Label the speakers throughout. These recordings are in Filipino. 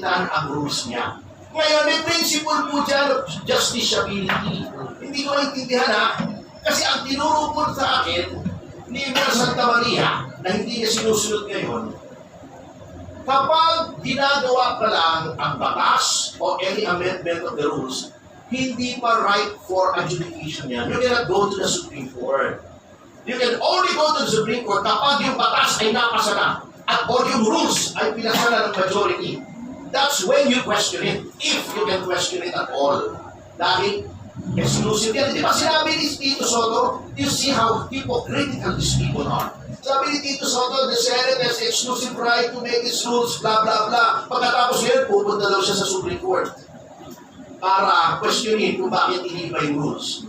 Speaker 1: palitan ang rules niya. Ngayon, may principle po dyan of justiciability. Hindi ko maintindihan ha. Kasi ang tinuro po sa akin ni Mayor Santa Maria na hindi niya sinusunod ngayon, kapag ginagawa pa lang ang batas o any amendment of the rules, hindi pa right for adjudication yan. You cannot go to the Supreme Court. You can only go to the Supreme Court kapag yung batas ay napasa na at or yung rules ay pinasa na ng majority. That's when you question it, if you can question it at all. Dahil exclusive yan. Di ba sinabi ni Tito Soto, you see how hypocritical these people are. Sabi ni Tito Soto, the Senate has exclusive right to make its rules, blah, blah, blah. Pagkatapos ngayon, pupunta daw siya sa Supreme Court para questionin kung bakit hindi ba yung rules.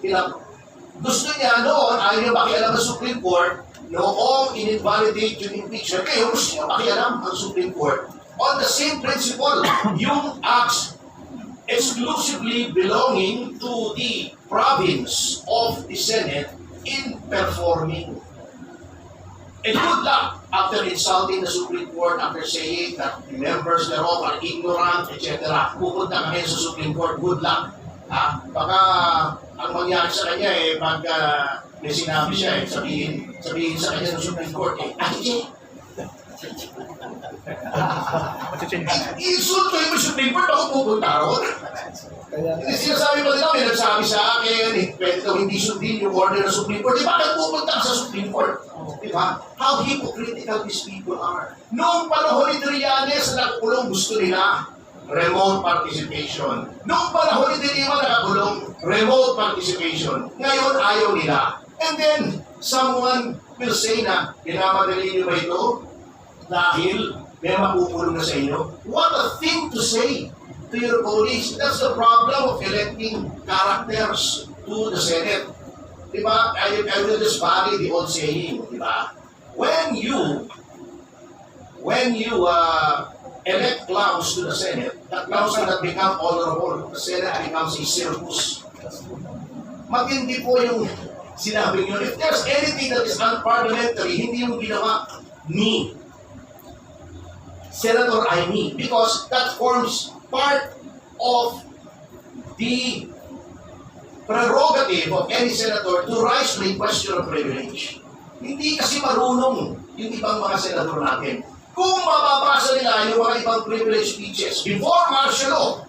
Speaker 1: Gusto niya noon, ayaw niya makialam ang Supreme Court, noong in-invalidate yung impeachment, kayo gusto niya makialam ang Supreme Court. On the same principle, yung acts exclusively belonging to the province of the Senate in performing. And good luck after insulting the Supreme Court, after saying that the members thereof are ignorant, etc. Pupunta kami sa Supreme Court, good luck. Baka ang mangyari sa kanya pag may sinabi siya sabihin sa kanya ng Supreme Court insulto yung Supreme Court, ako pupunta ron. Sinasabi pa nila, may nagsabi sa akin, pwede daw hindi sundin yung order ng Supreme Court. Bakit pupunta sa Supreme Court? Diba? How hypocritical these people are. Noong panahon ni Trillanes na nakakulong, gusto nila remote participation. Noong panahon ni De Lima nakakulong, remote participation. Ngayon, ayaw nila. And then, someone will say na, pinamadali niyo ba ito? Dahil may makukulong na sa inyo. What a thing to say to your colleagues. That's the problem of electing characters to the Senate. Diba? I will just vary the old saying. Diba? When you elect clowns to the Senate, the clowns will not become honorable. The Senate becomes a circus. Matindi po yung sinabi nyo. If there's anything that is unparliamentary, hindi yung ginawa ni Senator Aimee, because that forms part of the prerogative of any senator to raise the question of privilege. Hindi kasi marunong yung ibang mga senador natin. Kung mababasa nila yung mga ibang privilege speeches before martial law,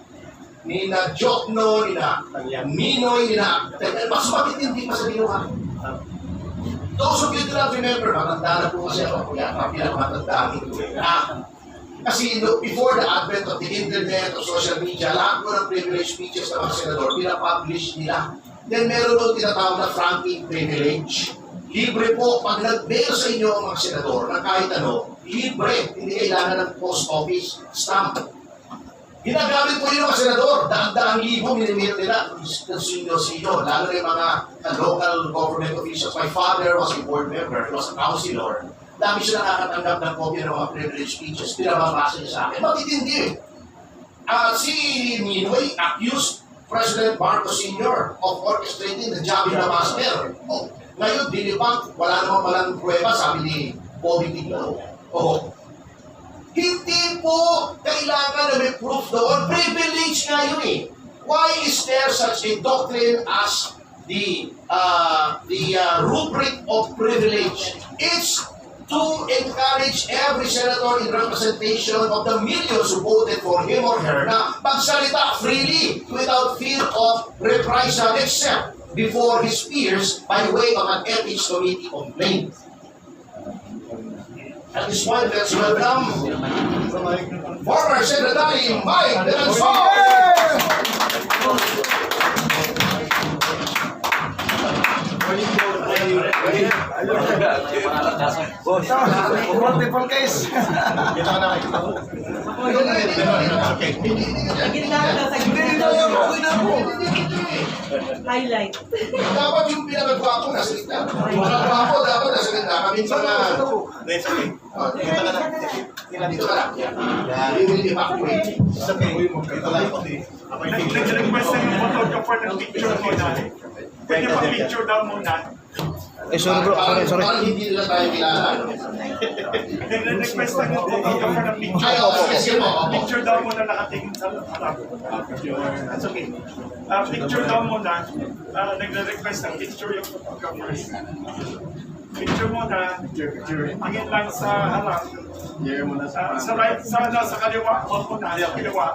Speaker 1: ni na Jokno, ni na Minoy, ni na mas matitindi pa sa ginawa. Those of you do not remember, matanda na po kasi ako, kaya pinakamatanda ito. Kasi before the advent of the internet o social media, lahat po ng privilege speeches ng mga senador, pinapublish nila. Then meron po tinatawag na franking privilege. Libre po, pag nag-mail sa inyo ang mga senador na kahit ano, libre, hindi kailangan ng post office stamp. Ginagamit po yun ng mga senador, daan-daang libo minimil nila ng sinyo-sinyo, lalo na yung mga local government officials. My father was a board member, he was a councilor. Dami siya nakakatanggap ng kopya ng mga privilege speeches, pinababasa niya sa akin. Matitindi. Si Minoy accused President Marcos Sr. of orchestrating the Javi na Master. Ngayon, dinibang, wala naman palang prueba, sabi ni Bobby Tiglo. Hindi po kailangan na may proof doon. Privilege nga yun eh. Why is there such a doctrine as the rubric of privilege? It's to encourage every senator in representation of the millions who voted for him or her na magsalita freely without fear of reprisal except before his peers by way of an ethics committee complaint. At this point, let's welcome former Secretary Mike Denanzon.
Speaker 2: Multiple case.
Speaker 1: Kita na kayo.
Speaker 3: Highlight.
Speaker 1: Dapat yung pinagagwapo nasa gitna. Pinagagwapo dapat nasa gitna. Kami mga... Dito ka lang. We will evacuate.
Speaker 4: Nag-request na yung photographer ng picture mo dahil. Pwede pa picture daw muna.
Speaker 2: sorry bro, sorry.
Speaker 1: Parang hindi nila tayo kilala. No?
Speaker 3: Nag-request na ng photographer ng picture.
Speaker 1: Ay, opo, sige po, opo.
Speaker 3: Picture daw muna nakatingin sa harap. That's okay. Picture daw muna. Nagre-request ng picture yung photographer. Picture muna. Tingin lang sa harap. Sa right, sa kaliwa. Huwag muna. Kaliwa.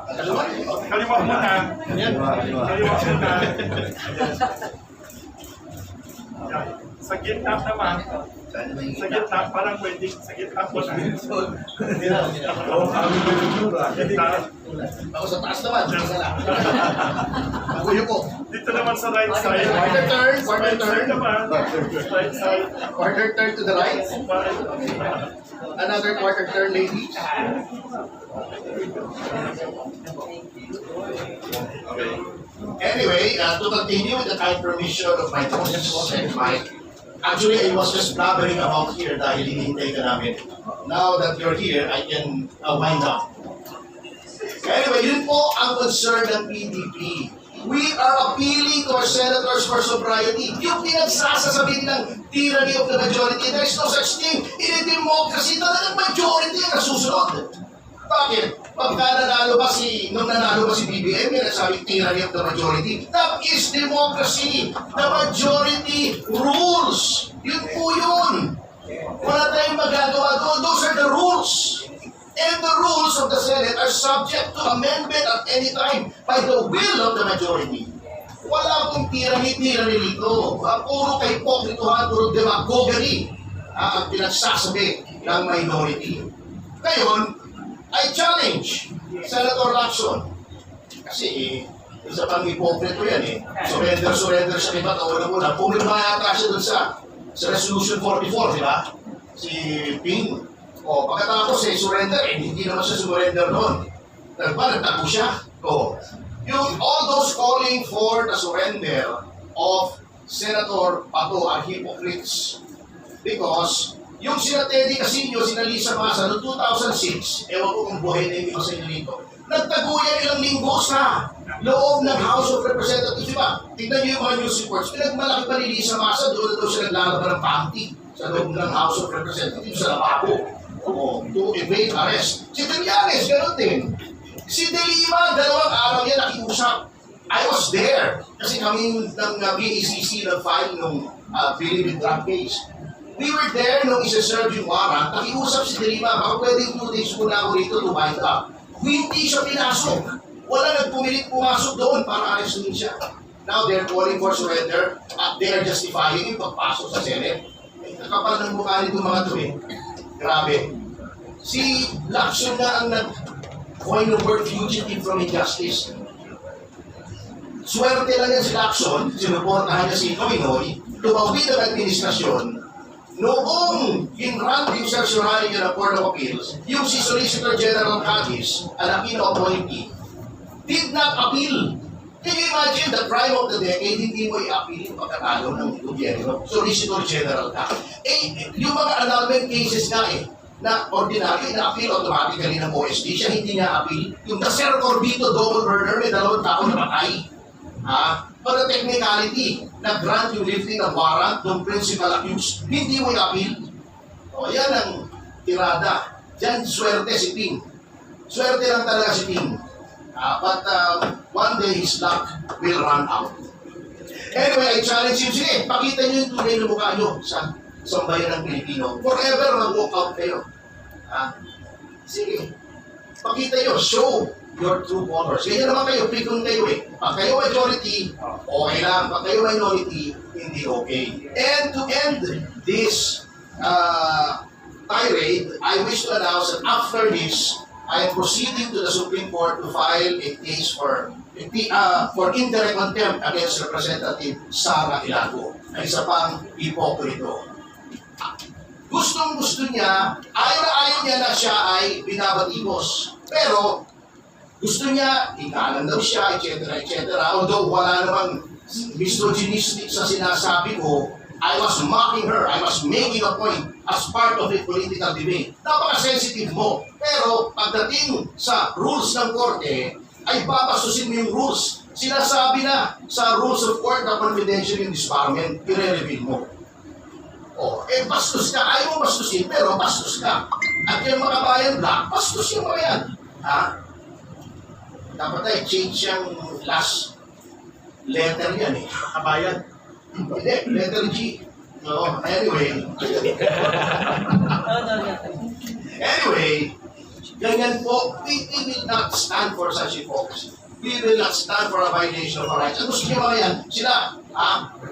Speaker 3: Kaliwa muna. Kaliwa muna. Sa gitna naman. Sa gitna, parang wedding. Sa gitna po na. Gitna.
Speaker 1: Ako sa taas naman. Ako ko.
Speaker 3: Dito naman sa right side.
Speaker 1: Quarter turn, quarter
Speaker 3: Right side
Speaker 1: turn.
Speaker 3: naman. Right side.
Speaker 1: Quarter turn to the right. Another quarter turn, ladies. Anyway, to continue with the kind permission of my host and Mike, actually, I was just blabbering about here dahil hinihintay ka namin. Now that you're here, I can wind up. Anyway, yun po ang concern ng PDP. We are appealing to our senators for sobriety. Yung pinagsasasabihin ng tyranny of the majority, there is no such thing. In a democracy, talagang majority ang nasusunod. Bakit? Pagka nanalo ba nung nanalo ba si BBM, may nagsabing tyranny of the majority. That is democracy. The majority rules. Yun po yun. Wala tayong magagawa doon. Those are the rules. And the rules of the Senate are subject to amendment at any time by the will of the majority. Wala pong tyranny dito. Puro kay pokrituhan, puro demagoguery ang pinagsasabi ng minority. Ngayon, I challenge Senator Lacson. Kasi isa pang hipokrito yan eh. Surrender siya kay Bato. Una-una, pumirma yata siya dun sa Resolution 44, di ba? Si Ping. O, pagkatapos surrender, hindi naman siya surrender noon. Nagtago siya. O, all those calling for the surrender of Senator Bato are hypocrites. Because yung sina Teddy Casino, sina Lisa Masa, noong 2006, ewan ko kung buhay na hindi pa sa inyo dito, nagtaguyan ilang linggo sa loob ng House of Representatives. Diba? Tignan niyo yung mga news reports. Pinagmalaki pa ni Lisa Masa, doon na daw siya naglalaban ng panty sa loob ng House of Representatives sa lababo. To evade arrest. Si Trillanes, gano'n din. Si De Lima, 2 araw yan nakiusap. I was there. Kasi kami ng BACC nag-file nung Philippine drug case. We were there nung isa-serve yung warrant. Nakiusap si De Lima, baka pwedeng 2 days muna ako rito to wind up. Hindi siya pinasok. Wala nagpumilit pumasok doon para arrestin siya. Now they're calling for surrender at they are justifying yung pagpasok sa Senate. Nakapal ng mukha nito mga to eh. Grabe. Si Lacson na ang nag-coin ng word fugitive from injustice. Swerte lang yan si Lacson, sinuportahan niya si Noynoy, tumawid ang administrasyon. Noong in-run yung certiorari niya ng Court of Appeals, yung si Solicitor General Cadiz, ang Aquino appointee, did not appeal. Can you imagine the crime of the decade, hindi mo i-appeal yung pagkatalo ng gobyerno? Solicitor General ka. Yung mga annulment cases nga na ordinary, na-appeal automatically ng OSD, siya hindi niya appeal. Yung Nasser Corbito double murder, may 2 tao namatay. For the technicality, nag-grant yung lifting ng warrant ng principal accused, hindi mo i-appeal. O yan ang tirada. Diyan, swerte si Ping. Swerte lang talaga si Ping. But one day his luck will run out. Anyway, I challenge you, sige, pakita niyo yung tunay na mukha niyo sa sambayan ng Pilipino. Forever mag-walk out kayo. Sige, pakita niyo, show your true colors. Ganyan naman kayo, pikon kayo eh. Pag kayo majority, okay lang. Pag kayo minority, hindi okay. And to end this tirade, I wish to announce that after this, I am proceeding to the Supreme Court to file a case for indirect contempt against Representative Sara Ilago. Ay isa pang hipokrito. Gustong-gusto niya, ayaw niya na siya ay binabatikos. Pero gusto niya, ikalan daw siya, etc. Although wala namang misogynistic sa sinasabi ko, I was mocking her. I was making a point as part of a political debate. Napaka-sensitive mo. Pero pagdating sa rules ng korte, ay papasusin mo yung rules. Sinasabi na sa rules of court na confidential yung disbarment, i-reveal mo. Bastos ka. Ayaw mo bastusin, pero bastos ka. At yung mga bayan black, bastos yung mga yan. Ha? Dapat ay change yung last letter yan eh.
Speaker 3: Kabayan.
Speaker 1: Hindi, letter G. No, anyway. Anyway, ganyan po, we will not stand for such hypocrisy. We will not stand for a violation of our rights. Ang gusto niyo mga yan, sila,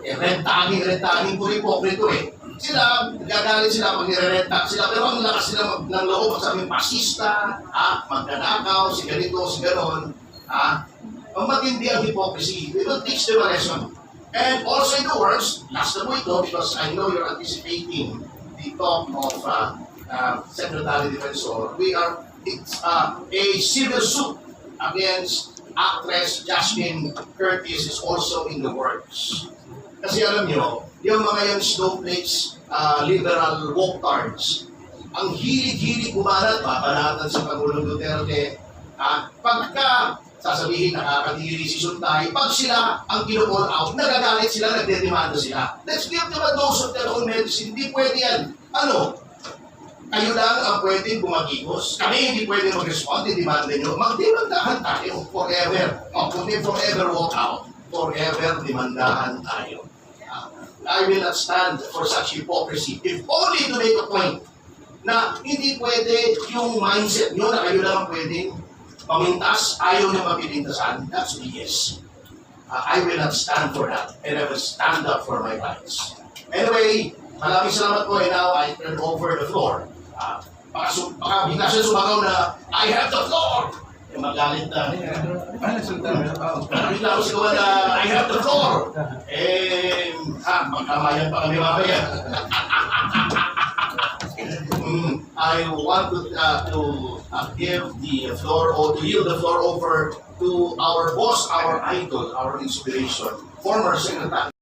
Speaker 1: rentangin po hipokrito eh. Sila, gagalit sila pag nire-renta sila, pero ang lakas sila ng loob, sabing pasista, magnanakaw, si ganito, si ganon. Ang matindi ang hypocrisy, we will teach them a lesson. And also in the words, last na po ito, because I know you're anticipating the talk of Secretary Defensor, it's a civil suit against actress Jasmine Curtis is also in the works. Kasi alam nyo, yung mga yung snowflakes, liberal walk-tards, ang hilig-hilig kumalat, papanatan sa Pangulong Duterte, pagka sasabihin nakakadiri si Suntay, pag sila ang kino-call out, nagagalit sila, nagdedemanda sila. Let's give them a dose of their own medicine. Hindi pwede yan. Kayo lang ang pwedeng bumagigos. Kami hindi pwede mag-respond, demanda nyo. Magdemandahan tayo forever. Kung di forever walk out, forever demandahan tayo. I will not stand for such hypocrisy. If only to make a point na hindi pwede yung mindset nyo na kayo lang ang pwedeng pamintas, ayaw nyo mapipintasan. That's BS. I will not stand for that. And I will stand up for my rights. Anyway, maraming salamat po. And now I turn over the floor. Baka bigla siya sumagaw na, I have the floor! E magalit na. Bigla ko sigawa na, I have the floor! Magkamayan pa kami mamaya. I want to give the floor or to yield the floor over to our boss, our idol, our inspiration, former Secretary